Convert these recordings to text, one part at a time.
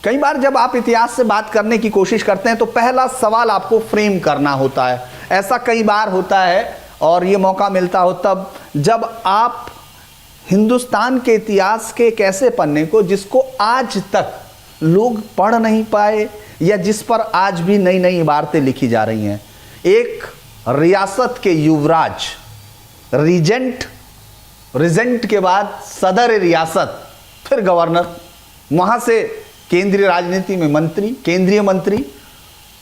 कई बार जब आप इतिहास से बात करने की कोशिश करते हैं तो पहला सवाल आपको फ्रेम करना होता है। ऐसा कई बार होता है और ये मौका मिलता हो तब जब आप हिंदुस्तान के इतिहास के एक ऐसे पन्ने को जिसको आज तक लोग पढ़ नहीं पाए या जिस पर आज भी नई नई इबारतें लिखी जा रही हैं, एक रियासत के युवराज, रीजेंट के बाद सदर रियासत, फिर गवर्नर, वहाँ से केंद्रीय राजनीति में मंत्री, केंद्रीय मंत्री,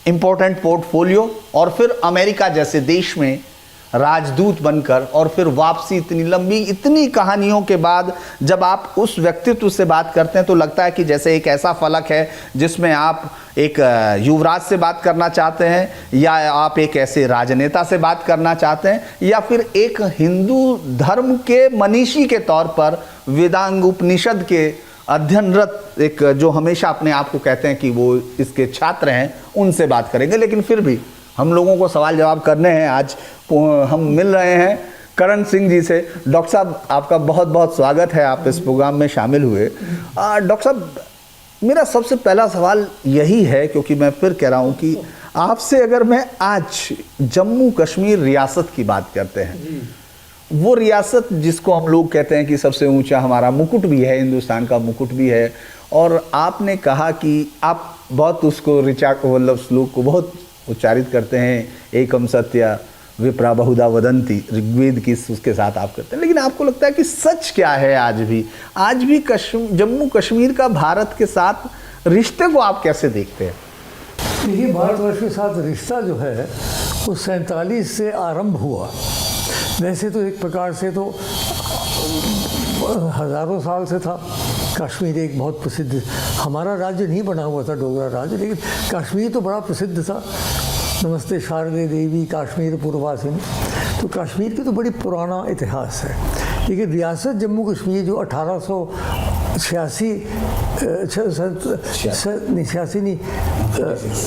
इंपॉर्टेंट पोर्टफोलियो, और फिर अमेरिका जैसे देश में राजदूत बनकर, और फिर वापसी। इतनी लंबी, इतनी कहानियों के बाद जब आप उस व्यक्तित्व से बात करते हैं तो लगता है कि जैसे एक ऐसा फलक है जिसमें आप एक युवराज से बात करना चाहते हैं, या आप एक ऐसे राजनेता से बात करना चाहते हैं, या फिर एक हिंदू धर्म के मनीषी के तौर पर वेदांग उपनिषद के अध्ययनरत एक जो हमेशा अपने आप को कहते हैं कि वो इसके छात्र हैं, उनसे बात करेंगे। लेकिन फिर भी हम लोगों को सवाल जवाब करने हैं। आज हम मिल रहे हैं करण सिंह जी से। डॉक्टर साहब, आपका बहुत बहुत स्वागत है, आप इस प्रोग्राम में शामिल हुए। डॉक्टर साहब, मेरा सबसे पहला सवाल यही है, क्योंकि मैं फिर कह रहा हूँ कि आपसे अगर मैं आज जम्मू कश्मीर रियासत की बात करते हैं, वो रियासत जिसको हम लोग कहते हैं कि सबसे ऊंचा हमारा मुकुट भी है, हिंदुस्तान का मुकुट भी है, और आपने कहा कि आप बहुत उसको मतलब श्लोक को बहुत उच्चारित करते हैं, एकम सत्य विप्रा बहुधा वदंती, ऋग्वेद की उसके साथ आप करते हैं। लेकिन आपको लगता है कि सच क्या है आज भी जम्मू कश्मीर का भारत के साथ रिश्ते को आप कैसे देखते हैं? देखिए, भारतवर्ष के साथ रिश्ता जो है वो 47 से आरंभ हुआ। वैसे तो एक प्रकार से तो हज़ारों साल से था। कश्मीर एक बहुत प्रसिद्ध, हमारा राज्य नहीं बना हुआ था, डोगरा राज्य, लेकिन कश्मीर तो बड़ा प्रसिद्ध था। नमस्ते शारदे देवी काश्मीर पूर्ववासिनी, तो कश्मीर की तो बड़ी पुराना इतिहास है। लेकिन रियासत जम्मू कश्मीर जो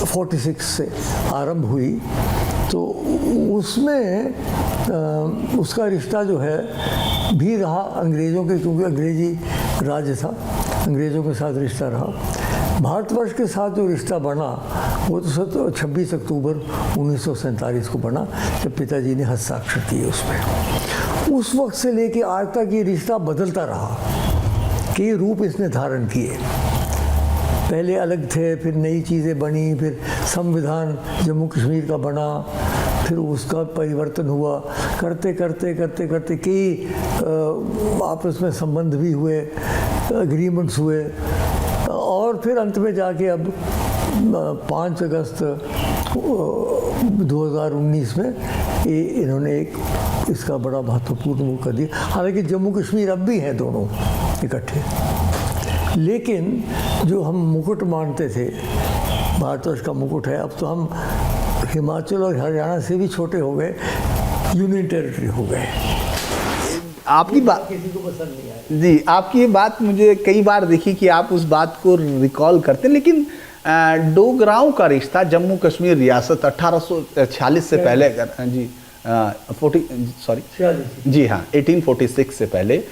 46 से आरंभ हुई, तो उसमें उसका रिश्ता जो है भी रहा अंग्रेज़ों के, क्योंकि अंग्रेज़ी राज्य था, अंग्रेज़ों के साथ रिश्ता रहा। भारतवर्ष के साथ जो रिश्ता बना वो तो 26 अक्टूबर 1947 को बना, जब पिताजी ने हस्ताक्षर किए उसमें। उस वक्त से लेके आज तक ये रिश्ता बदलता रहा, कई रूप इसने धारण किए। पहले अलग थे, फिर नई चीज़ें बनी, फिर संविधान जम्मू कश्मीर का बना, फिर उसका परिवर्तन हुआ। करते करते करते करते कई आपस में संबंध भी हुए, एग्रीमेंट्स हुए, और फिर अंत में जाके अब 5 अगस्त 2019 में इन्होंने एक इसका बड़ा महत्वपूर्ण वो कर दिया। हालांकि जम्मू कश्मीर अब भी हैं दोनों इकट्ठे, लेकिन जो हम मुकुट मानते थे, भारतवर्ष का मुकुट है, अब तो हम हिमाचल और हरियाणा से भी छोटे हो गए, यूनियन टेरिटरी हो गए। आपकी बात किसी को पसंद नहीं आया जी, आपकी ये बात मुझे कई बार दिखी कि आप उस बात को रिकॉल करते हैं। लेकिन डोगराओं का रिश्ता जम्मू कश्मीर रियासत 1846 से पहले, जी 1846 से पहले,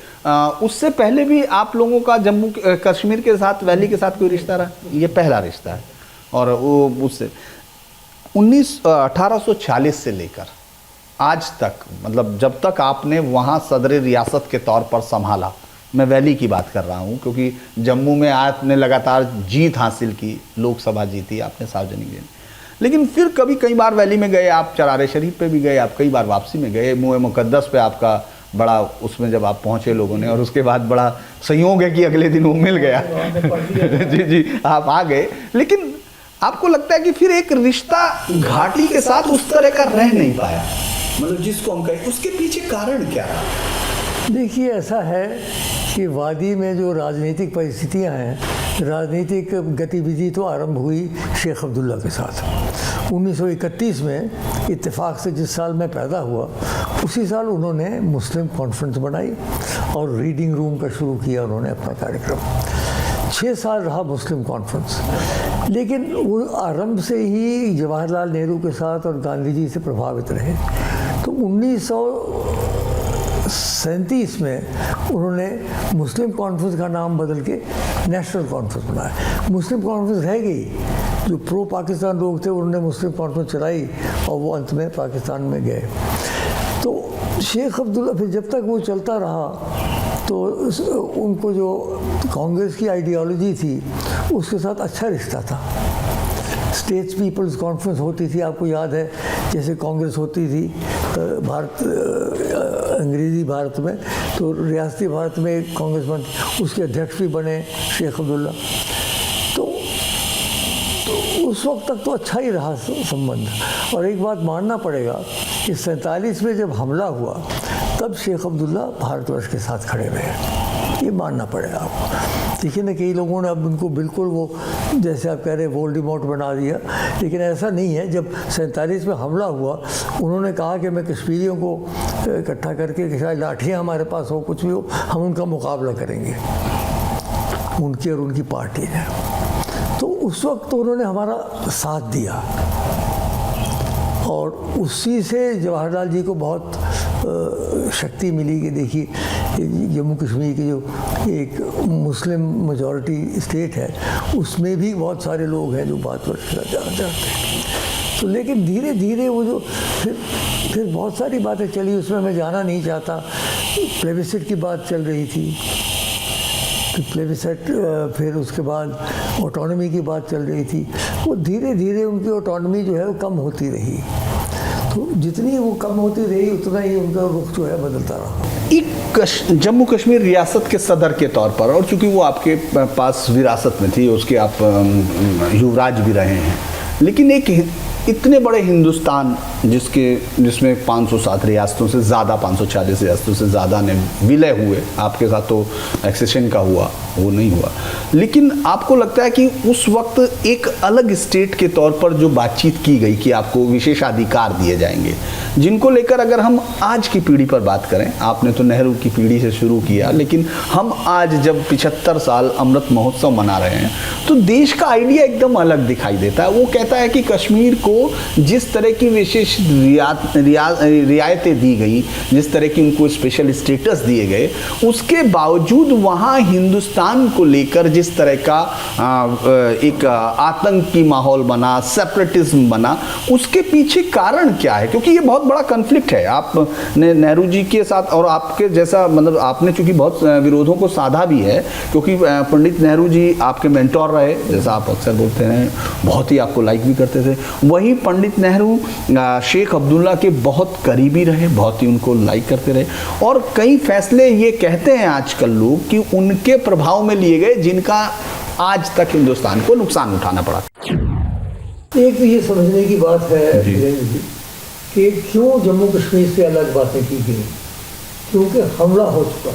उससे पहले भी आप लोगों का जम्मू कश्मीर के साथ, वैली के साथ कोई रिश्ता रहा? ये पहला रिश्ता है। और वो उससे 1840 से लेकर आज तक, मतलब जब तक आपने वहाँ सदर रियासत के तौर पर संभाला, मैं वैली की बात कर रहा हूँ, क्योंकि जम्मू में आपने लगातार जीत हासिल की, लोकसभा जीती आपने, सार्वजनिक जीत, लेकिन फिर कभी कई बार वैली में गए आप, चरारे शरीफ पे भी गए आप, कई बार वापसी में गए, मुए मुकद्दस पे आपका बड़ा उसमें जब आप पहुँचे लोगों ने, और उसके बाद बड़ा संयोग है कि अगले दिन वो मिल गया जी, आप आ गए। लेकिन आपको लगता है कि फिर एक रिश्ता घाटी के साथ उस तरह का रह नहीं पाया, मतलब जिसको हम कहें, उसके पीछे कारण क्या रहा? देखिए, ऐसा है कि वादी में जो राजनीतिक परिस्थितियां हैं, राजनीतिक गतिविधि तो आरंभ हुई शेख अब्दुल्ला के साथ 1931 में। इत्तेफाक से जिस साल मैं पैदा हुआ उसी साल उन्होंने मुस्लिम कॉन्फ्रेंस बनाई और रीडिंग रूम का शुरू किया उन्होंने अपना कार्यक्रम। 6 साल रहा मुस्लिम कॉन्फ्रेंस, लेकिन वो आरंभ से ही जवाहरलाल नेहरू के साथ और गांधी जी से प्रभावित रहे। तो 1937 में उन्होंने मुस्लिम कॉन्फ्रेंस का नाम बदल के नेशनल कॉन्फ्रेंस बनाया। मुस्लिम कॉन्फ्रेंस रह गई, जो प्रो पाकिस्तान लोग थे उन्होंने मुस्लिम कॉन्फ्रेंस चलाई और वो अंत में पाकिस्तान में गए। तो शेख अब्दुल्ला फिर जब तक वो चलता रहा तो उनको जो कांग्रेस की आइडियोलॉजी थी उसके साथ अच्छा रिश्ता था। स्टेट्स पीपल्स कॉन्फ्रेंस होती थी, आपको याद है, जैसे कांग्रेस होती थी अंग्रेज़ी भारत में, तो रियासती भारत में एक कांग्रेस बनती, उसके अध्यक्ष भी बने शेख अब्दुल्ला। तो उस वक्त तक तो अच्छा ही रहा संबंध। और एक बात मानना पड़ेगा कि 47 में जब हमला हुआ तब शेख अब्दुल्ला भारतवर्ष के साथ खड़े रहे, ये मानना पड़ेगा आपको। देखिए ना, कई लोगों ने अब उनको बिल्कुल वो जैसे आप कह रहे हैं वोल्डेमॉर्ट बना दिया, लेकिन ऐसा नहीं है। जब 47 में हमला हुआ उन्होंने कहा कि मैं कश्मीरियों को इकट्ठा करके कि शायद लाठियाँ हमारे पास हो, कुछ भी हो, हम उनका मुकाबला करेंगे, उनकी और उनकी पार्टी ने। तो उस वक्त तो उन्होंने हमारा साथ दिया और उसी से जवाहरलाल जी को बहुत शक्ति मिली कि देखिए जम्मू कश्मीर की जो एक मुस्लिम मेजॉरिटी स्टेट है उसमें भी बहुत सारे लोग हैं जो भारतवर्ष के साथ जाना चाहते हैं। तो लेकिन धीरे धीरे वो जो फिर बहुत सारी बातें चली, उसमें मैं जाना नहीं चाहता। प्लेबिसाइट की बात चल रही थी, प्लेबिसाइट, फिर उसके बाद ऑटोनॉमी की बात चल रही थी। वो धीरे धीरे उनकी ऑटोनॉमी जो है वो कम होती रही। तो जितनी वो कम होती रही उतना ही उनका रुख जो है बदलता रहा। एक जम्मू कश्मीर रियासत के सदर के तौर पर, और चूंकि वो आपके पास विरासत में थी, उसके आप युवराज भी रहे हैं, लेकिन एक इतने बड़े हिंदुस्तान जिसमें 507 रियासतों से ज़्यादा, 540 रियासतों से ज़्यादा ने विलय हुए, आपके साथ तो एक्सेशन का हुआ, वो नहीं हुआ, लेकिन आपको लगता है कि उस वक्त एक अलग स्टेट के तौर पर जो बातचीत की गई कि आपको विशेषाधिकार दिए जाएंगे, जिनको लेकर अगर हम आज की पीढ़ी पर बात करें, आपने तो नेहरू की पीढ़ी से शुरू किया, लेकिन हम आज जब 75 साल अमृत महोत्सव मना रहे हैं तो देश का आइडिया एकदम अलग दिखाई देता है। वो कहता है कि कश्मीर को जिस तरह की विशेष रियायतें दी गई, जिस तरह की उनको स्पेशल स्टेटस दिए गए, उसके बावजूद वहाँ हिंदुस्तान को लेकर जिस तरह का एक आतंकी माहौल बना, सेपरेटिज्म बना, उसके पीछे कारण क्या है? क्योंकि ये बहुत बड़ा कन्फ्लिक्ट है। आपने नेहरू जी के साथ और आपके जैसा, मतलब आपने चूंकि बहुत विरोधों को साधा भी है, क्योंकि पंडित नेहरू जी आपके मेंटोर रहे, जैसा आप अक्सर बोलते हैं, बहुत ही आपको लाइक भी करते थे। वही पंडित नेहरू शेख अब्दुल्ला के बहुत करीबी रहे, बहुत ही उनको लाइक करते रहे, और कई फैसले ये कहते हैं आजकल लोग कि उनके प्रभाव में लिए गए जिनका आज तक हिंदुस्तान को नुकसान उठाना पड़ा। एक तो ये समझने की बात है कि क्यों जम्मू कश्मीर से अलग बातें की गई, क्योंकि हमला हो चुका,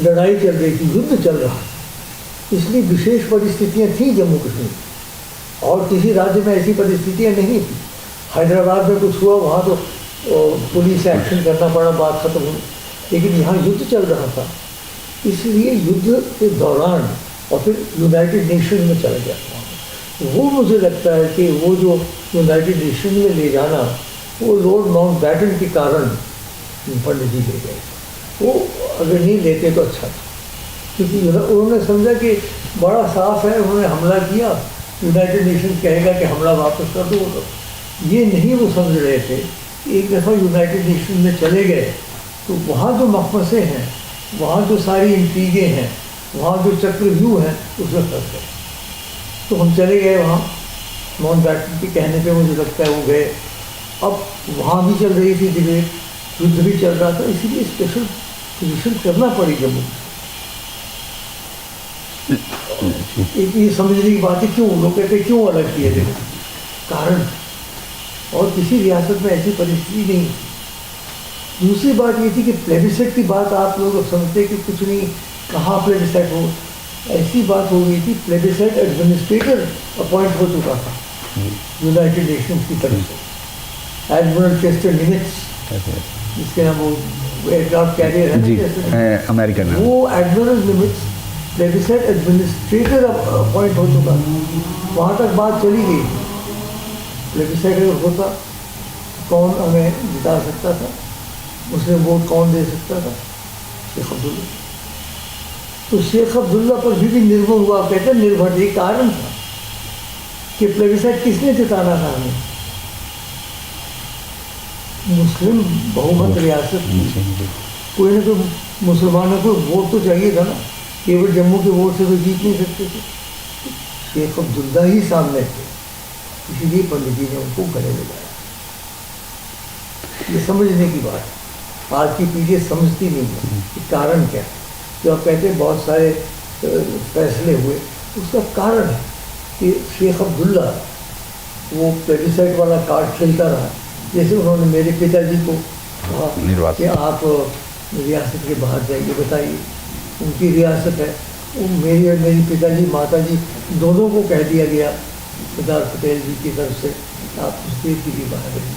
लड़ाई चल रही थी, युद्ध चल रहा, इसलिए विशेष परिस्थितियां थी जम्मू कश्मीर, और किसी राज्य में ऐसी परिस्थितियां नहीं थी। हैदराबाद में कुछ हुआ, वहाँ तो पुलिस एक्शन करना पड़ा, बात खत्म हुई, लेकिन यहाँ युद्ध चल रहा था, इसलिए युद्ध के दौरान और फिर यूनाइटेड नेशन में चला गया। वो मुझे लगता है कि वो जो यूनाइटेड नेशन में ले जाना, वो लॉर्ड माउंटबैटन के कारण पंडित जी ले गए। वो अगर नहीं लेते तो अच्छा था, क्योंकि उन्होंने समझा कि बड़ा साफ है, उन्होंने हमला किया, यूनाइटेड नेशन कहेगा कि हमला वापस कर दो, तो ये नहीं वो समझ रहे थे। एक दफ़ा यूनाइटेड नेशन में चले गए तो वहाँ जो मखमसे हैं, वहाँ जो सारी इंट्रीगें हैं, वहाँ जो चक्रव्यूह हैं, उसमें फंस गए। तो हम चले गए वहाँ, माउंटबैटन के कहने पे मुझे लगता है वो गए। अब वहाँ भी चल रही थी डिबेट, युद्ध भी चल रहा था, इसीलिए स्पेशल पोजीशन करना पड़ी जम्मू। एक ये समझने की बात है, क्यों लोग कहते हैं क्यों अलग किए थे, कारण, और किसी रियासत में ऐसी परिस्थिति नहीं। दूसरी बात ये थी कि प्लेबिसाइट की बात आप लोग समझते कि कुछ नहीं, कहाँ प्लेबिसाइट हो, ऐसी बात हो गई थी, प्लेबिसाइट एडमिनिस्ट्रेटर अपॉइंट हो चुका था यूनाइटेड नेशंस की तरफ से, एडमिरल चेस्टर निमित्स, जिसके नाम वो एयरक्राफ्ट कैरियर है अमेरिकन, वो एडमिरल निमित्स प्लेबिसाइट एडमिनिस्ट्रेटर अपॉइंट हो चुका था। वहाँ तक बात चली गई, प्लेबिसाइट अगर होता कौन हमें जिता सकता था, मुस्लिम वोट कौन दे सकता था? शेख अब्दुल्ला। तो शेख अब्दुल्ला पर भी निर्भर हुआ, कहते हैं निर्भर, ये कारण था कि प्लेबिसाइट किसने जिताना था हमें? मुस्लिम बहुमत रियासत थी, कोई ना कोई मुसलमानों को वोट तो चाहिए था ना, केवल जम्मू के वोट से तो जीत नहीं सकते थे। शेख अब्दुल्ला ही सामने थे, इसीलिए पंडित जी ने उनको गले लगाया। ये समझने की बात है, आज की पीढ़ी समझती नहीं है कि कारण क्या है। जो आप कहते हैं बहुत सारे फैसले हुए, उसका कारण है कि शेख अब्दुल्ला वो प्लेबिसाइट वाला कार्ड खेलता रहा। जैसे उन्होंने मेरे पिताजी को कहा कि आप रियासत के बाहर जाइए, बताइए, उनकी रियासत है, वो मेरी और मेरी पिताजी माताजी दोनों को कह दिया गया सरदार पटेल जी की तरफ से आप उस देश के लिए बाहर रहिए।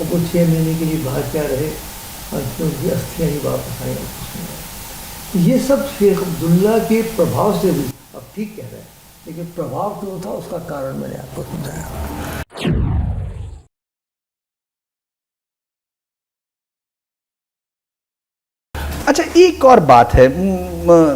और वो 6 महीने के लिए बाहर क्या रहे, अंत में उनकी अस्थियाँ ही वापस आई और कुछ नहीं आया। ये सब शेख अब्दुल्ला के प्रभाव से भी, अब ठीक कह रहे हैं, लेकिन प्रभाव क्यों था उसका कारण मैंने आपको समझाया। अच्छा, एक और बात है,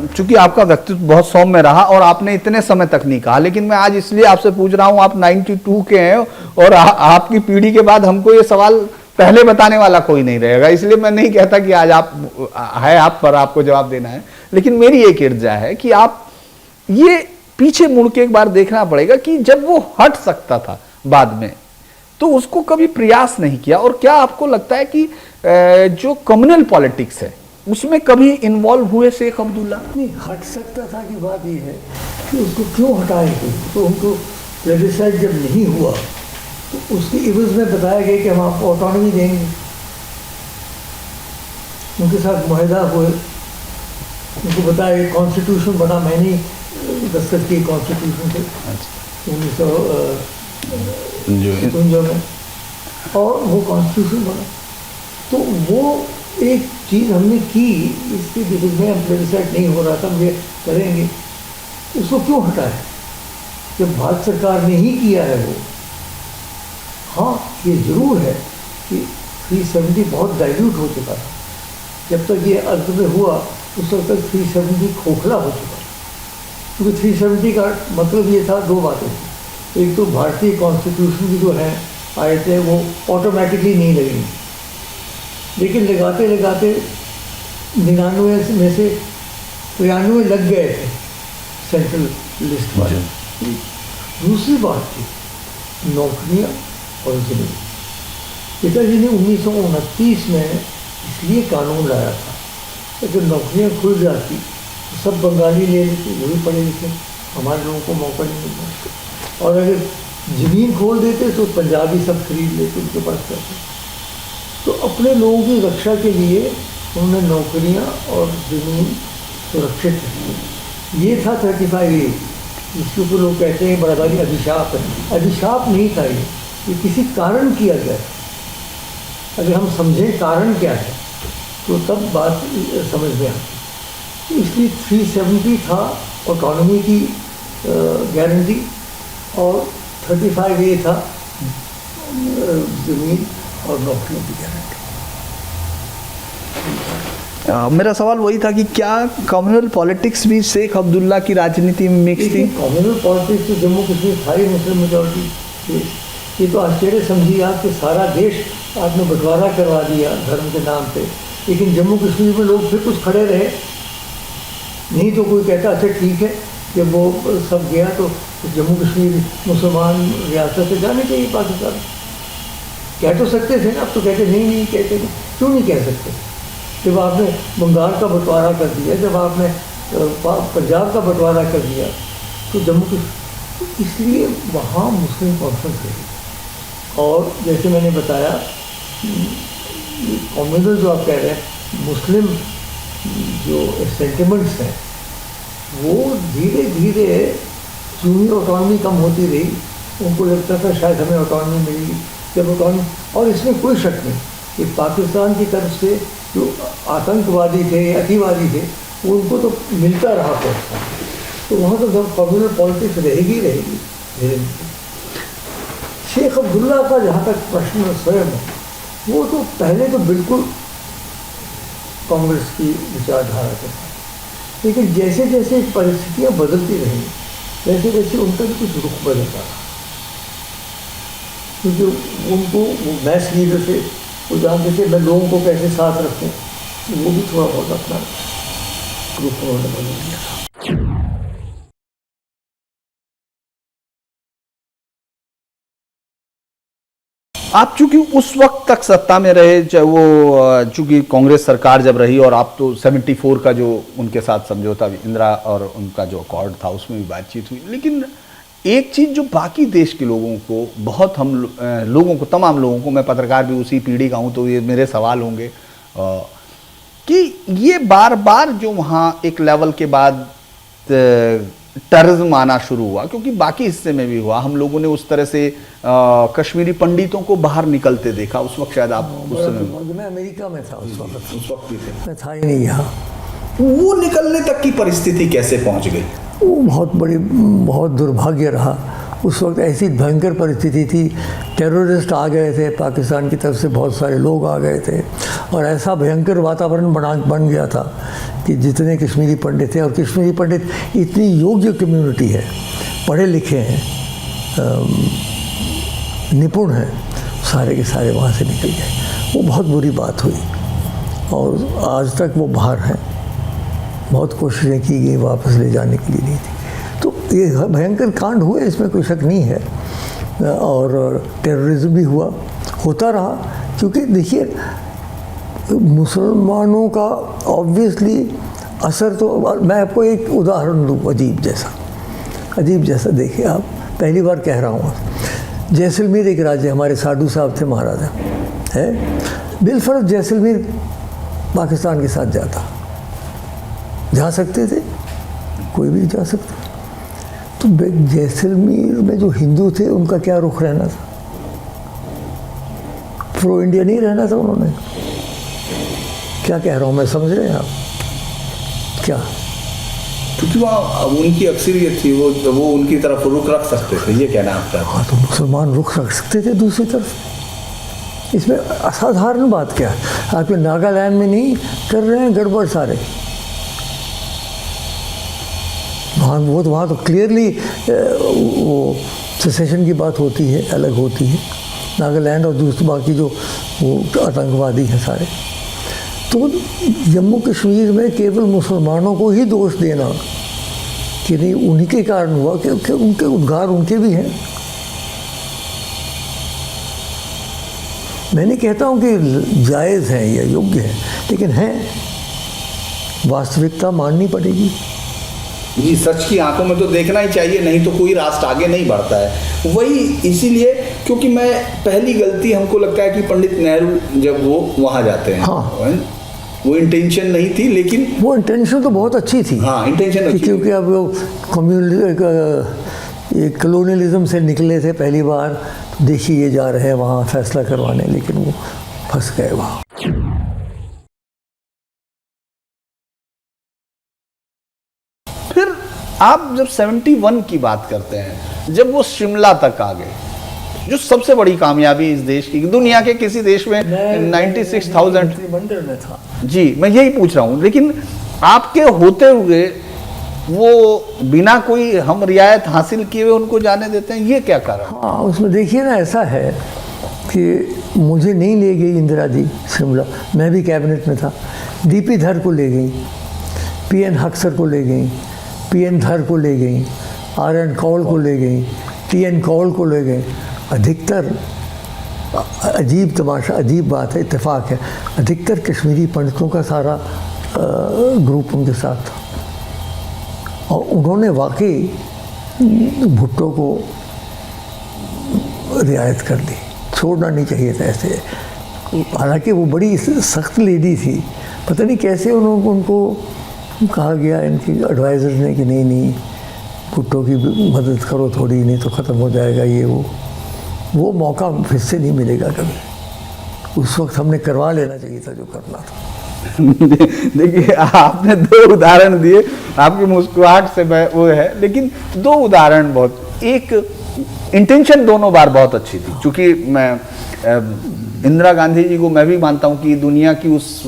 चूंकि आपका व्यक्तित्व बहुत सौम्य रहा और आपने इतने समय तक नहीं कहा, लेकिन मैं आज इसलिए आपसे पूछ रहा हूं, आप 92 के हैं और आपकी पीढ़ी के बाद हमको ये सवाल पहले बताने वाला कोई नहीं रहेगा, इसलिए मैं नहीं कहता कि आज आप पर आपको जवाब देना है। लेकिन मेरी एक ईर्जा है कि आप ये पीछे मुड़ के एक बार देखना पड़ेगा कि जब वो हट सकता था बाद में, तो उसको कभी प्रयास नहीं किया। और क्या आपको लगता है कि जो कम्युनल पॉलिटिक्स है उसमें कभी इन्वॉल्व हुए शेख अब्दुल्ला? नहीं, हट सकता था की बात ये है कि उसको क्यों हटाएंगे? तो उनको प्लेबिसाइट जब नहीं हुआ तो उसके इवज में बताया गया कि हम आपको ऑटोनॉमी देंगे। उनके साथ मुआहदा हुए, उनको बताया कि कॉन्स्टिट्यूशन बना, मैंने दस्तखत की कॉन्स्टिट्यूशन से 1953 में, और वो कॉन्स्टिट्यूशन बना। तो वो एक चीज़ हमने की, इसके विरुद्ध में हम प्लेबिसाइट नहीं हो रहा था, हम ये करेंगे, उसको क्यों हटाए जब भारत सरकार ने ही किया है वो? हाँ, ये ज़रूर है कि 370 बहुत डाइल्यूट हो चुका था। जब तक ये अर्थ में हुआ उस वक्त तक 370 खोखला हो चुका, क्योंकि 370 का मतलब ये था, 2 बातें थी। एक तो भारतीय कॉन्स्टिट्यूशन की जो है आयतें वो ऑटोमेटिकली नहीं लगेंगी, लेकिन लगाते लगाते 99 में से 93 लग गए थे सेंट्रल लिस्ट वाले। दूसरी बात थी नौकरियाँ और ज़मीन। पिताजी ने 1929 में इसलिए कानून लाया था कि अगर नौकरियाँ खुल जाती तो सब बंगाली ले लेते, वही पढ़े लिखे, हमारे लोगों को मौका नहीं मिलता। और अगर ज़मीन खोल देते तो पंजाबी सब खरीद लेते, उनके पास पैसे। तो अपने लोगों की रक्षा के लिए उन्होंने नौकरियां और ज़मीन सुरक्षित रखी। ये था 35A, जिसके ऊपर लोग कहते हैं बड़ा भारी अभिशाप है। अभिशाप नहीं था ये किसी कारण किया गया। अगर हम समझें कारण क्या है तो तब बात समझ में आती। इसलिए 370 था ऑटोनॉमी की गारंटी, और 35A था ज़मीन और नौकरियों की गारंटी। मेरा सवाल वही था कि क्या कम्युनल पॉलिटिक्स भी शेख अब्दुल्ला की राजनीति में मिक्स थी? कम्युनल पॉलिटिक्स तो जम्मू कश्मीर था ही मुस्लिम मेजॉरिटी। ये तो आश्चर्य समझिए आप कि सारा देश आपने बंटवारा करवा दिया धर्म के नाम पे, लेकिन जम्मू कश्मीर में लोग फिर कुछ खड़े रहे नहीं। तो कोई कहता अच्छा ठीक है, जब वो सब गया तो जम्मू कश्मीर मुसलमान रियासत से जाने चाहिए पाकिस्तान। कह तो सकते थे ना, अब तो कहते नहीं कहते नहीं। क्यों नहीं कह सकते? जब आपने बंगाल का बंटवारा कर दिया, जब आपने पंजाब का बंटवारा कर दिया, तो जम्मू कश्मीर, इसलिए वहाँ मुस्लिम कॉन्फ्रेंस रही। और जैसे मैंने बताया कम्युनल जो आप कह रहे हैं, मुस्लिम जो सेंटिमेंट्स हैं वो धीरे धीरे चूंकि ऑटोनॉमी कम होती रही, उनको लगता था शायद हमें ऑटोनॉमी मिलेगी। जब ऑटोनॉमी, और इसमें कोई शक नहीं कि पाकिस्तान की तरफ से जो आतंकवादी थे, अतिवादी थे, उनको तो मिलता रहा पैसा, तो वहाँ तो जब कम्युनल पॉलिटिक्स रहेगी रहेगी धीरे धीरे। शेख अब्दुल्ला का जहाँ तक प्रश्न स्वयं है, वो तो पहले तो बिल्कुल कांग्रेस की विचारधारा के था, लेकिन जैसे जैसे परिस्थितियाँ बदलती रही वैसे वैसे उनका भी कुछ रुख बदलता रहा, क्योंकि उनको वो मैच लीडर थे, वो जानते थे मैं लोगों को कैसे साथ रखूं, तो वो भी थोड़ा बहुत अपना रुख उन्होंने बदल दिया था। आप चूंकि उस वक्त तक सत्ता में रहे, चाहे वो चूंकि कांग्रेस सरकार जब रही, और आप तो 74 का जो उनके साथ समझौता इंदिरा और उनका जो अकॉर्ड था उसमें भी बातचीत हुई, लेकिन एक चीज़ जो बाकी देश के लोगों को, बहुत हम लोगों को, तमाम लोगों को, मैं पत्रकार भी उसी पीढ़ी का हूँ तो ये मेरे सवाल होंगे कि ये बार बार जो वहाँ एक लेवल के बाद टर्ज्म आना शुरू हुआ, क्योंकि बाकी हिस्से में भी हुआ, हम लोगों ने उस तरह से कश्मीरी पंडितों को बाहर निकलते देखा। उस वक्त शायद आप उस समय, मैं अमेरिका में था उस वक्त भी थे, मैं था ही नहीं यहाँ। वो निकलने तक की परिस्थिति कैसे पहुंच गई? वो बहुत दुर्भाग्य रहा। उस वक्त ऐसी भयंकर परिस्थिति थी, टेररिस्ट आ गए थे, पाकिस्तान की तरफ से बहुत सारे लोग आ गए थे, और ऐसा भयंकर वातावरण बन गया था कि जितने कश्मीरी पंडित थे, और कश्मीरी पंडित इतनी योग्य कम्युनिटी है, पढ़े लिखे हैं, निपुण हैं, सारे के सारे वहाँ से निकल गए। वो बहुत बुरी बात हुई, और आज तक वो बाहर हैं। बहुत कोशिशें की गई वापस ले जाने के लिए, नहीं थी। तो ये भयंकर कांड हुए, इसमें कोई शक नहीं है, और टेररिज्म भी होता रहा, क्योंकि देखिए मुसलमानों का ऑब्वियसली असर तो, मैं आपको एक उदाहरण दूँ अजीब जैसा देखिए, आप पहली बार कह रहा हूँ, जैसलमेर एक राज्य, हमारे साधु साहब थे महाराजा है, बिलफर्ज जैसलमेर पाकिस्तान के साथ जा सकते थे, कोई भी जा सकता। तो जैसलमेर में जो हिंदू थे उनका क्या रुख रहना था? प्रो इंडिया नहीं रहना था उन्होंने। क्या कह रहा हूँ मैं, समझ रहे हैं आप क्या? क्योंकि वहाँ उनकी अक्सरियत थी, वो उनकी तरफ रुख रख सकते थे, ये कहना आपका? हाँ, तो मुसलमान रुख रख सकते थे दूसरी तरफ। इसमें असाधारण बात क्या है? आपके नागालैंड में नहीं कर रहे हैं गड़बड़ सारे, वहाँ तो क्लियरली वो सेसेशन की बात होती है, अलग होती है, नागालैंड और दूसरे बाकी जो वो आतंकवादी हैं सारे। तो जम्मू कश्मीर में केवल मुसलमानों को ही दोष देना कि नहीं उन्हीं के कारण हुआ, कि उनके उद्गार उनके भी हैं। मैं नहीं कहता हूँ कि जायज़ हैं या योग्य हैं, लेकिन हैं, वास्तविकता माननी पड़ेगी। जी, सच की आंखों में तो देखना ही चाहिए, नहीं तो कोई राष्ट्र आगे नहीं बढ़ता है। वही इसीलिए, क्योंकि मैं पहली गलती हमको लगता है कि पंडित नेहरू जब वो वहाँ जाते हैं, हाँ, वो इंटेंशन नहीं थी, लेकिन वो इंटेंशन तो बहुत अच्छी थी। हाँ, इंटेंशन अच्छी, क्योंकि अब वो कॉलोनियलिज्म से निकले थे पहली बार, तो देखिए ये जा रहे हैं वहाँ फैसला करवाने, लेकिन वो फंस गए वहाँ। फिर आप जब 71 की बात करते हैं, जब वो शिमला तक आ गए, जो सबसे बड़ी कामयाबी इस देश की, दुनिया के किसी देश में 96,000 मंत्रिमंडल में था। जी, मैं यही पूछ रहा हूँ, लेकिन आपके होते हुए वो बिना कोई हम रियायत हासिल किए हुए उनको जाने देते हैं, ये क्या कारण? हाँ, उसमें देखिए ना, ऐसा है कि मुझे नहीं ले गई इंदिरा जी शिमला, मैं भी कैबिनेट में था। डीपी धर को ले गई, पीएन हक्सर को ले गई, पीएन धर को ले गई, आरएन कौल को ले गई, टीएन कौल को ले गई। अधिकतर, अजीब तमाशा, अजीब बात है, इत्तेफाक है, अधिकतर कश्मीरी पंडितों का सारा ग्रुप उनके साथ था, और उन्होंने वाकई भुट्टो को रियायत कर दी, छोड़ना नहीं चाहिए था ऐसे। हालांकि वो बड़ी सख्त लेडी थी, पता नहीं कैसे उनको कहा गया इनकी एडवाइज़र ने कि नहीं भुट्टो की मदद करो थोड़ी, नहीं तो ख़त्म हो जाएगा ये वो मौका फिर से नहीं मिलेगा कभी। उस वक्त हमने करवा लेना चाहिए था जो करना था। देखिए, आपने 2 उदाहरण दिए, आपकी मुस्कुराहट से वो है, लेकिन 2 उदाहरण बहुत, एक इंटेंशन दोनों बार बहुत अच्छी थी, क्योंकि मैं इंदिरा गांधी जी को मैं भी मानता हूं कि दुनिया की उस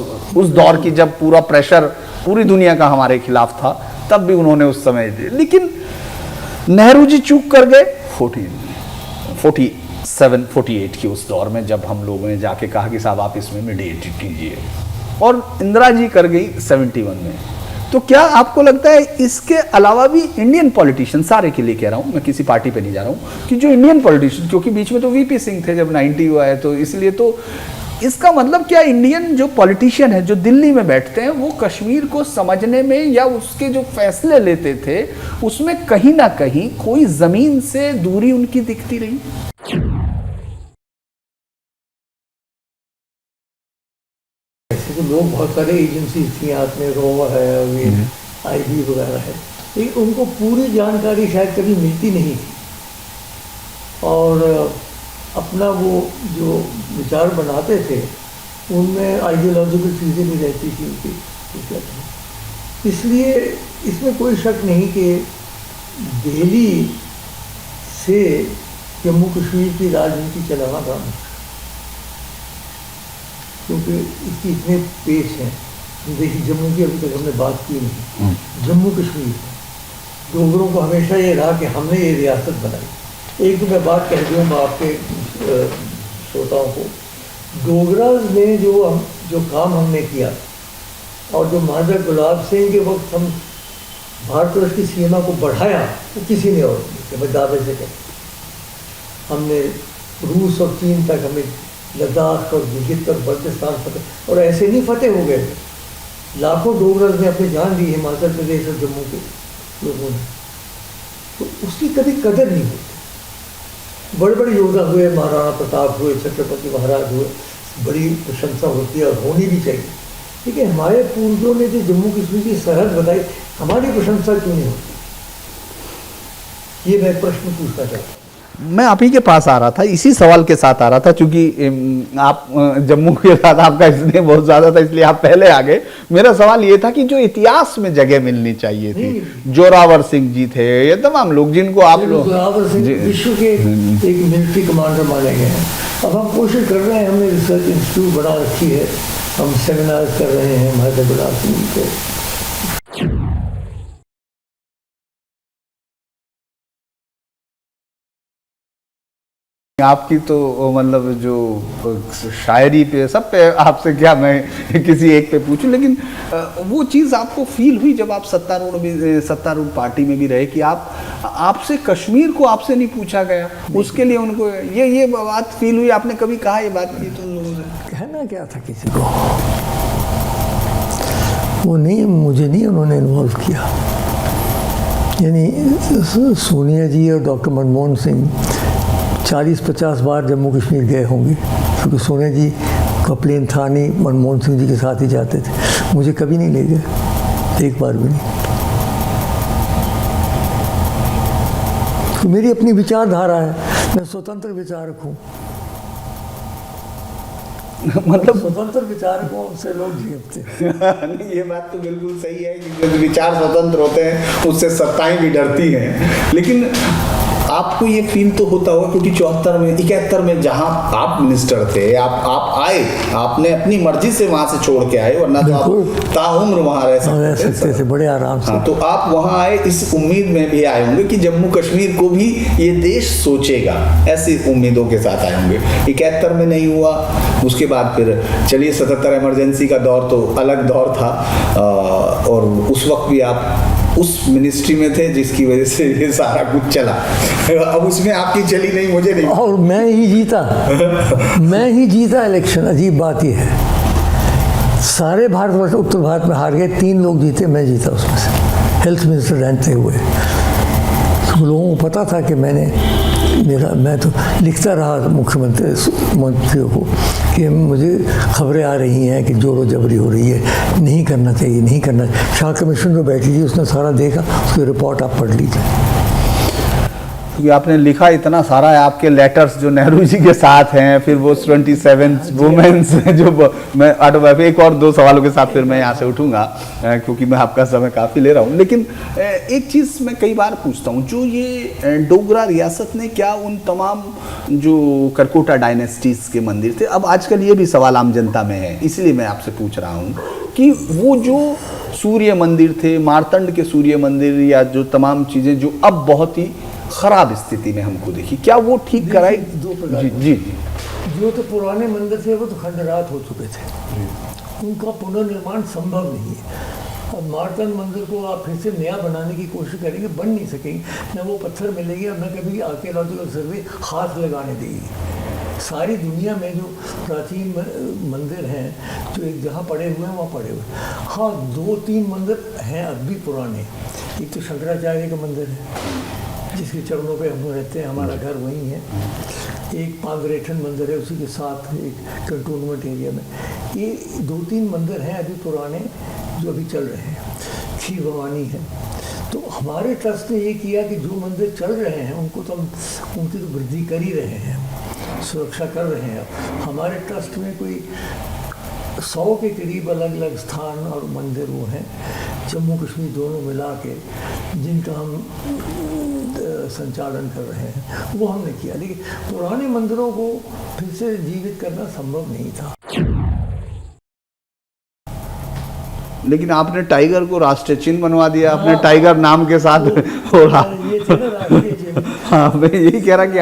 दौर की जब पूरा प्रेशर पूरी दुनिया का हमारे खिलाफ था, तब भी उन्होंने उस समय दिए। लेकिन नेहरू जी चूक कर गए 48 की उस दौर में, जब हम लोगों ने जाके कहा कि साहब आप इसमें मीडिएट कीजिए, और इंदिरा जी कर गई 71 में। तो क्या आपको लगता है इसके अलावा भी इंडियन पॉलिटिशियन, सारे के लिए कह रहा हूं मैं, किसी पार्टी पे नहीं जा रहा हूं, कि जो इंडियन पॉलिटिशियन, क्योंकि बीच में तो वीपी सिंह थे जब 90 हुआ है, तो इसलिए तो इसका मतलब क्या इंडियन जो पॉलिटिशियन है जो दिल्ली में बैठते हैं वो कश्मीर को समझने में या उसके जो फैसले लेते थे उसमें कहीं ना कहीं कोई जमीन से दूरी उनकी दिखती रही? तो लोग बहुत सारे एजेंसी थी, हाथ में रॉ है, ये आईबी वगैरह है, लेकिन उनको पूरी जानकारी शायद कभी मिलती नहीं थी, और अपना वो जो विचार बनाते थे उनमें आइडियोलॉजिकल चीज़ें भी रहती थी उनकी। इसलिए इसमें कोई शक नहीं कि दिल्ली से जम्मू कश्मीर की राजनीति चलाना था, क्योंकि इसकी इतने पेश हैं। देखिए जम्मू की अभी तक हमने बात की नहीं, जम्मू कश्मीर डोगरों को हमेशा ये रहा कि हमने ये रियासत बनाई। एक तो मैं बात कह दूँगा आपके श्रोताओं को, डोगराज ने जो काम हमने किया, और जो महाराजा गुलाब सिंह के वक्त हम भारतवर्ष की सीमा को बढ़ाया, तो किसी ने और नहीं, मैं दावे से कहता, हमने रूस और चीन तक, हमें लद्दाख और गिलगित और बल्तिस्तान फतेह, और ऐसे नहीं फतेह हो गए, लाखों डोगराज ने अपनी जान दी हिमाचल प्रदेश और जम्मू के लोगों ने, तो उसकी कभी कदर नहीं होती। बड़े बड़े योद्धा हुए, महाराणा प्रताप हुए, छत्रपति महाराज हुए, बड़ी प्रशंसा होती है और होनी भी चाहिए, लेकिन हमारे पूर्वजों ने जो जम्मू कश्मीर की सरहद बताई, हमारी प्रशंसा क्यों नहीं होती? ये मैं प्रश्न पूछना चाहता हूँ। मैं आप ही के पास आ रहा था, इसी सवाल के साथ आ रहा था, क्योंकि आप जम्मू के साथ आपका स्नेह बहुत ज्यादा था, इसलिए आप पहले आ गए। मेरा सवाल ये था कि जो इतिहास में जगह मिलनी चाहिए थी, जोरावर सिंह जी थे, ये तमाम लोग जिनको आप लोग, जोरावर सिंह विश्व के एक मिलिट्री कमांडर माने गए हैं। अब हम कोशिश कर रहे हैं, हमने रिसर्च इंस्टीट्यूट बना रखी है, हम सेमिनार कर रहे हैं महाराजा गुलाब सिंह को। आपकी तो मतलब जो शायरी पे, सब पे आपसे क्या मैं किसी एक पे पूछूं, लेकिन वो चीज़ आपको फील हुई जब आप सत्तारूढ़ पार्टी में भी रहे, कि आपसे कश्मीर को आपसे नहीं पूछा गया, उसके लिए उनको ये बात फील हुई? आपने कभी कहा ये बात की तुम लोगों से? कहना क्या था किसी को, वो नहीं, मुझे नहीं उन्होंने इन्वॉल्व किया। यानी सोनिया जी और डॉक्टर मनमोहन सिंह 40-50 बार जम्मू कश्मीर गए होंगे, क्योंकि सोनिया जी का प्लेन था नहीं, मनमोहन सिंह जी के साथ ही जाते थे। मुझे कभी नहीं ले गए, एक बार भी नहीं। तो मेरी अपनी विचारधारा है, मैं स्वतंत्र विचारक हूँ। मतलब स्वतंत्र विचारकों से लोग जीतते नहीं, ये बात तो बिल्कुल सही है कि जो विचार स्वतंत्र होते हैं उससे सत्ताएं भी डरती हैं, लेकिन आपको ये फील तो होता होगा, क्योंकि 71 में जहां आप मिनिस्टर थे, आप आए, आपने अपनी मर्जी से वहां से छोड़ के आए, वरना तो आप ताउम्र वहां रह सकते थे बड़े आराम से। हाँ, तो आप वहां आए इस उम्मीद में भी आए होंगे कि जम्मू कश्मीर को भी ये देश सोचेगा, ऐसी उम्मीदों के साथ आए होंगे। 71 में नहीं हुआ, उसके बाद फिर चलिए 77 इमरजेंसी का दौर तो अलग दौर था, और उस वक्त भी आप उस मिनिस्ट्री में थे जिसकी वजह से ये सारा कुछ चला। अब उसमें आपकी चली नहीं, मुझे नहीं, और मैं ही जीता इलेक्शन। अजीब बात ये है, सारे भारतवर्ष उत्तर भारत में हार गए, 3 लोग जीते, मैं जीता उसमें से, हेल्थ मिनिस्टर रहते हुए। तो लोगों को पता था कि मैं तो लिखता रहा मंत्रियों को कि मुझे खबरें आ रही हैं कि जोड़ो जबरी हो रही है, नहीं करना चाहिए, नहीं करना। शाह कमीशन जो बैठी थी उसने सारा देखा, उसकी रिपोर्ट आप पढ़ लीजिए। क्योंकि आपने लिखा इतना सारा है, आपके लेटर्स जो नेहरू जी के साथ हैं, फिर वो 27 वुमेन्स जो मैं ऑटोबायोग्राफी, एक और 2 सवालों के साथ फिर मैं यहाँ से उठूंगा क्योंकि मैं आपका समय काफ़ी ले रहा हूँ। लेकिन एक चीज़ मैं कई बार पूछता हूँ, जो ये डोगरा रियासत ने क्या उन तमाम जो करकोटा डायनेस्टीज के मंदिर थे, अब आजकल ये भी सवाल आम जनता में है, इसलिए मैं आपसे पूछ रहा हूँ कि वो जो सूर्य मंदिर थे, मार्तंड के सूर्य मंदिर, या जो तमाम चीज़ें जो अब बहुत ही खराब स्थिति में हमको देखी, क्या वो ठीक कराई? दो प्रकार जी जी जी। जो तो पुराने मंदिर थे वो तो खंडरात हो चुके थे, उनका पुनर्निर्माण संभव नहीं है। अब मार्तंड मंदिर को आप फिर से नया बनाने की कोशिश करेंगे, बन नहीं सकेंगे, न वो पत्थर मिलेंगे और न कभी आर्कियोलॉजिकल सर्वे हाथ लगाने देगी। सारी दुनिया में जो प्राचीन मंदिर हैं जो एक जहाँ पड़े हुए हैं वहाँ पड़े हुए हैं। हाँ, 2-3 मंदिर हैं अब भी पुराने। एक तो शंकराचार्य का मंदिर है जिसके चरणों पे हम रहते हैं, हमारा घर वहीं है। एक पांगरेठन मंदिर है उसी के साथ एक कंटोनमेंट एरिया में। ये 2-3 मंदिर हैं अभी पुराने जो अभी चल रहे हैं। खीर भवानी है। तो हमारे ट्रस्ट ने ये किया कि जो मंदिर चल रहे हैं उनको तो हम उनकी तो वृद्धि कर ही रहे हैं, सुरक्षा कर रहे हैं। हमारे ट्रस्ट में कोई 100 के करीब अलग अलग स्थान और मंदिर वो हैं, जम्मू कश्मीर दोनों मिला के, जिनका हम संचालन कर रहे हैं, वो हमने किया। लेकिन पुराने मंदिरों को फिर से जीवित करना संभव नहीं था। लेकिन आपने टाइगर को राष्ट्रीय चिन्ह बनवा दिया, आपने टाइगर नाम के साथ हो रहा। ये थे ना राष्ट्रीय चिन्ह। हाँ, मैं यही कह रहा कि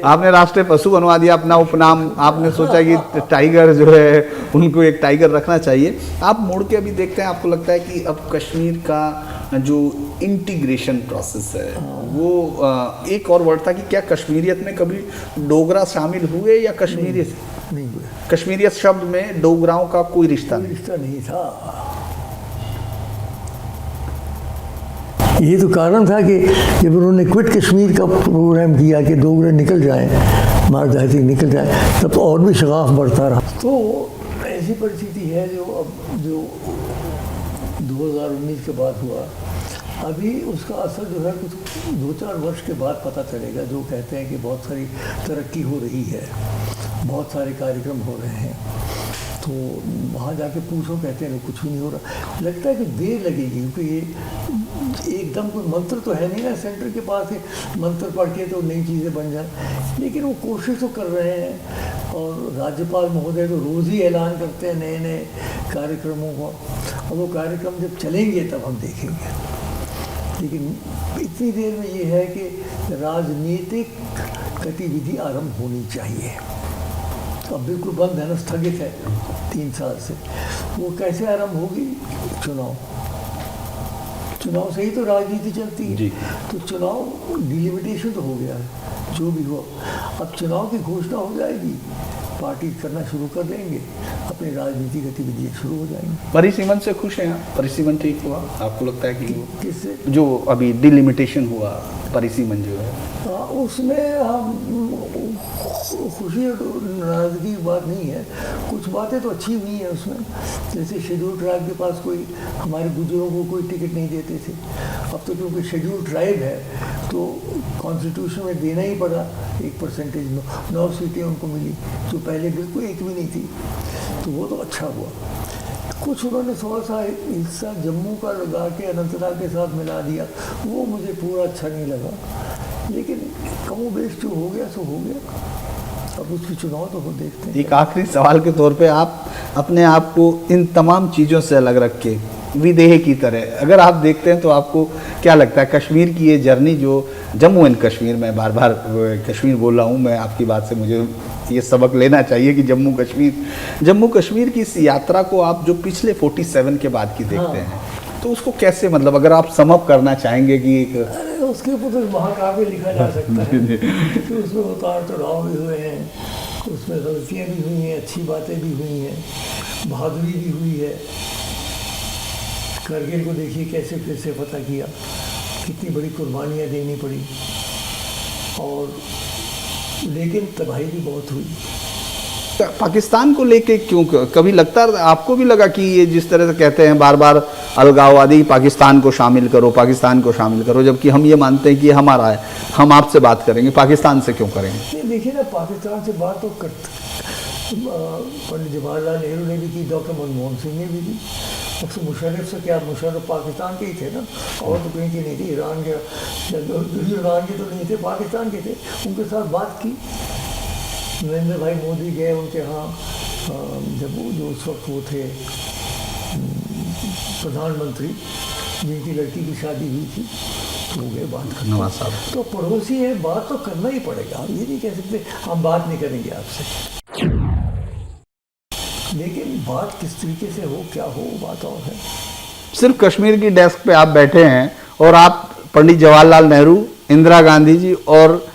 आपने राष्ट्रीय पशु बनवा दिया अपना उपनाम। आपने सोचा कि टाइगर जो है उनको एक टाइगर रखना चाहिए। आप मोड़ के अभी देखते हैं, आपको लगता है कि अब कश्मीर का जो इंटीग्रेशन प्रोसेस है वो एक और वर्ड था कि क्या कश्मीरियत में कभी डोगरा शामिल हुए या कश्मीरियत नहीं हुए? कश्मीरियत शब्द में डोगराओं का कोई रिश्ता नहीं था। ये तो कारण था कि जब उन्होंने क्विट कश्मीर का प्रोग्राम किया कि डोगरे निकल जाएं, मारधाती निकल जाएं, तब तो और भी शगाफ बढ़ता रहा। तो ऐसी परिस्थिति है जो 2019 के बाद हुआ। अभी उसका असर जो है कुछ 2-4 वर्ष के बाद पता चलेगा। जो कहते हैं कि बहुत सारी तरक्की हो रही है, बहुत सारे कार्यक्रम हो रहे हैं, तो वहाँ जाके पूछो, कहते हैं कुछ भी नहीं हो रहा। लगता है कि देर लगेगी, क्योंकि ये एकदम कोई मंत्र तो है नहीं ना सेंटर के पास है, मंत्र पढ़ के तो नई चीज़ें बन जाए। लेकिन वो कोशिश तो कर रहे हैं, और राज्यपाल महोदय तो रोज़ ही ऐलान करते हैं नए नए कार्यक्रमों का, और वो कार्यक्रम जब चलेंगे तब हम देखेंगे। लेकिन इतनी देर में ये है कि राजनीतिक गतिविधि आरंभ होनी चाहिए। अब बिल्कुल बंद है ना, स्थगित है 3 साल से। वो कैसे आरंभ होगी? चुनाव से ही तो राजनीति चलती है। तो चुनाव डिलिमिटेशन तो हो गया है, जो भी हो। अब चुनाव की घोषणा हो जाएगी, पार्टी करना शुरू कर देंगे, अपनी राजनीतिक गतिविधियाँ शुरू हो जाएंगी। परिसीमन से खुश हैं? परिसीमन ठीक हुआ आपको लगता है कि किससे? जो अभी डिलिमिटेशन हुआ, परिसीमन जो है, उसमें हम खुशी और नाराज़गी की बात नहीं है। कुछ बातें तो अच्छी हुई हैं उसमें, जैसे शेड्यूल ट्राइब के पास कोई, हमारे बुजुर्गों को कोई टिकट नहीं देते थे। अब तो क्योंकि शेड्यूल ट्राइब है तो कॉन्स्टिट्यूशन में देना ही पड़ा 1%, 9 सीटें उनको मिली, जो पहले बिल्कुल एक भी नहीं थी। तो वो तो अच्छा हुआ। कुछ उन्होंने थोड़ा सा हिस्सा जम्मू का लगा के अनंतनाग के साथ मिला दिया, वो मुझे पूरा अच्छा नहीं लगा। लेकिन कमोबेश जो हो गया सो हो गया। अब उसकी चुनाव तो हो देखते हैं। एक आखिरी सवाल के तौर पे, आप अपने आप को इन तमाम चीज़ों से अलग रख के विदेह की तरह अगर आप देखते हैं तो आपको क्या लगता है कश्मीर की ये जर्नी, जो जम्मू एंड कश्मीर, मैं बार बार कश्मीर बोल रहा हूँ, मैं आपकी बात से मुझे ये सबक लेना चाहिए कि जम्मू कश्मीर की इस यात्रा को आप जो पिछले 47 के बाद की देखते हैं, तो उसको कैसे, मतलब अगर आप समअप करना चाहेंगे कि उसके ऊपर तो महाकाव्य लिखा जा सकता है कि उसमें उतार चढ़ाव भी हुए हैं, उसमें गलतियाँ भी हुई हैं, अच्छी बातें भी हुई हैं, बहादुरी भी हुई है। करगिल को देखिए कैसे फिर से फतह किया, कितनी बड़ी कुर्बानियाँ देनी पड़ी, और लेकिन तबाही भी बहुत हुई। पाकिस्तान को लेके क्यों, कभी लगता आपको भी लगा कि ये जिस तरह से कहते हैं बार बार अलगाववादी पाकिस्तान को शामिल करो, पाकिस्तान को शामिल करो, जबकि हम ये मानते हैं कि ये हमारा है, हम आपसे बात करेंगे, पाकिस्तान से क्यों करेंगे? नहीं, देखिए ना, पाकिस्तान से बात तो पंडित जवाहरलाल नेहरू ने भी की, डॉक्टर मनमोहन सिंह ने भी की। डॉक्टर मुशर्रफ से क्या, मुशर्रफ पाकिस्तान के ही थे ना, और तो कहीं के नहीं थे, ईरान के तो नहीं थे, पाकिस्तान के थे। उनके साथ बात की। नरेंद्र भाई मोदी गए उनके यहाँ, जब वो जो उस वक्त वो थे प्रधानमंत्री, जिनकी लड़की की शादी हुई थी, तो हो गए बात करना। नवाज साहब तो पड़ोसी है, बात तो करना ही पड़ेगा। हम ये नहीं कह सकते हम बात नहीं करेंगे आपसे, लेकिन बात किस तरीके से हो, क्या हो, बात और है। सिर्फ कश्मीर की डेस्क पे आप बैठे हैं और आप पंडित जवाहरलाल नेहरू, इंदिरा गांधी जी और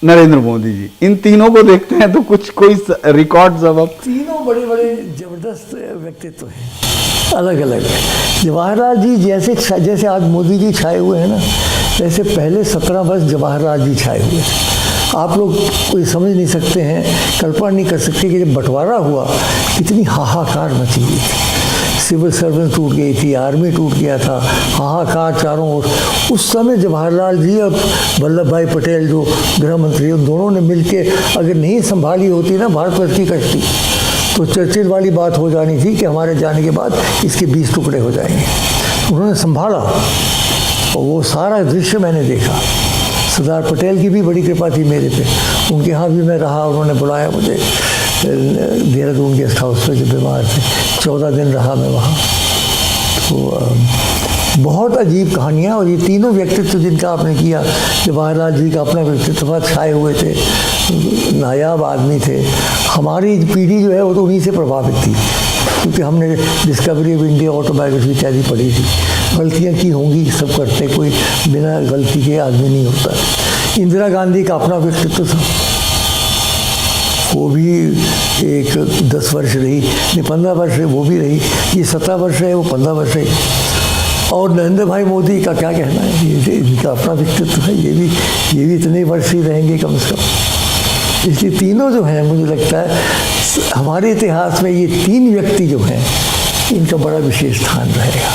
नरेंद्र मोदी जी, इन तीनों को देखते हैं तो कुछ कोई रिकॉर्ड सब अब तीनों बड़े बड़े जबरदस्त व्यक्तित्व हैं, अलग अलग है। जवाहरलाल जी जैसे आज मोदी जी छाए हुए हैं ना, वैसे पहले 17 वर्ष जवाहरलाल जी छाए हुए थे। आप लोग कोई समझ नहीं सकते हैं, कल्पना नहीं कर सकते कि जब बंटवारा हुआ कितनी हाहाकार मची हुई थी। सिविल सर्विस टूट गई थी, आर्मी टूट गया था, हाहाकार चारों ओर। उस समय जवाहरलाल जी और वल्लभ भाई पटेल जो गृह मंत्री, उन दोनों ने मिलकर अगर नहीं संभाली होती ना भारतवर्ष की कश्ती, तो चर्चिल वाली बात हो जानी थी कि हमारे जाने के बाद इसके 20 टुकड़े हो जाएंगे। उन्होंने संभाला और वो सारा दृश्य मैंने देखा। सरदार पटेल की भी बड़ी कृपा थी मेरे पे, उनके यहाँ भी मैं रहा, उन्होंने बुलाया मुझे देहरादून गेस्ट हाउस पे, जब बीमार थे 14 दिन रहा मैं वहाँ। तो बहुत अजीब कहानियाँ। और ये तीनों व्यक्तित्व जिनका आपने किया, जवाहरलाल जी का अपना व्यक्तित्व छाए हुए थे, नायाब आदमी थे। हमारी पीढ़ी जो है वो तो उन्हीं से प्रभावित थी, क्योंकि हमने डिस्कवरी ऑफ इंडिया ऑटोबायोग्राफी इत्यादि पढ़ी थी। गलतियाँ की होंगी, सब करते, कोई बिना गलती के आदमी नहीं होता। इंदिरा गांधी का अपना व्यक्तित्व था, वो भी एक 10 वर्ष रही, नहीं 15 वर्ष रही, वो भी रही। ये 17 वर्ष है, वो 15 वर्ष रही। और नरेंद्र भाई मोदी का क्या कहना है, ये इनका अपना व्यक्तित्व है, ये भी इतने वर्ष ही रहेंगे कम से कम। इसलिए तीनों जो हैं, मुझे लगता है हमारे इतिहास में ये 3 व्यक्ति जो हैं, इनका बड़ा विशेष स्थान रहेगा।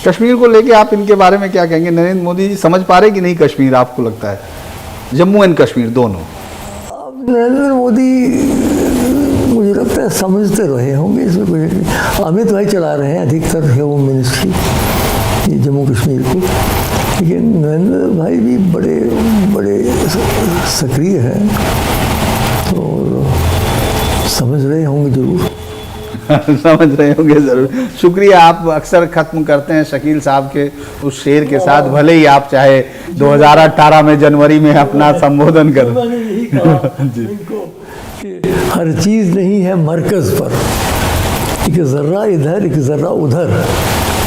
कश्मीर को लेके आप इनके बारे में क्या कहेंगे? नरेंद्र मोदी जी समझ पा रहे कि नहीं कश्मीर, आपको लगता है? जम्मू एंड कश्मीर दोनों। नरेंद्र मोदी मुझे लगता है समझते रहे होंगे, इसमें कोई। अमित भाई चला रहे हैं अधिकतर होम मिनिस्ट्री, ये जम्मू कश्मीर को, लेकिन नरेंद्र भाई भी बड़े सक्रिय हैं, तो समझ रहे होंगे जरूर। समझ रहे होंगे जरूर। शुक्रिया। आप अक्सर खत्म करते हैं शकील साहब के उस शेर के साथ, भले ही आप चाहे 2018 में जनवरी में अपना संबोधन करें। मैंने यही कहा इनको कि हर चीज़ नहीं है मरकज़ पर, एक ज़र्रा इधर एक ज़र्रा उधर,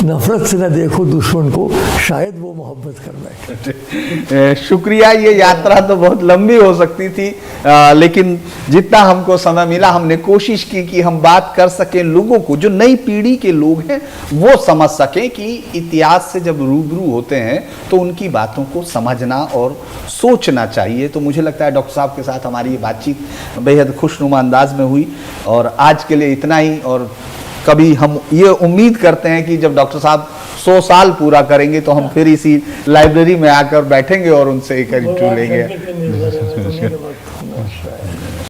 नफरत से न देखो दुश्मन को, शायद वो मोहब्बत कर बैठे। शुक्रिया। ये यात्रा तो बहुत लंबी हो सकती थी, लेकिन जितना हमको समय मिला हमने कोशिश की कि हम बात कर सकें, लोगों को, जो नई पीढ़ी के लोग हैं वो समझ सकें कि इतिहास से जब रूबरू होते हैं तो उनकी बातों को समझना और सोचना चाहिए। तो मुझे लगता है डॉक्टर साहब के साथ हमारी ये बातचीत बेहद खुशनुमा अंदाज में हुई, और आज के लिए इतना ही। और कभी हम ये उम्मीद करते हैं कि जब डॉक्टर साहब 100 साल पूरा करेंगे तो हम फिर इसी लाइब्रेरी में आकर बैठेंगे और उनसे एक इंटरव्यू लेंगे।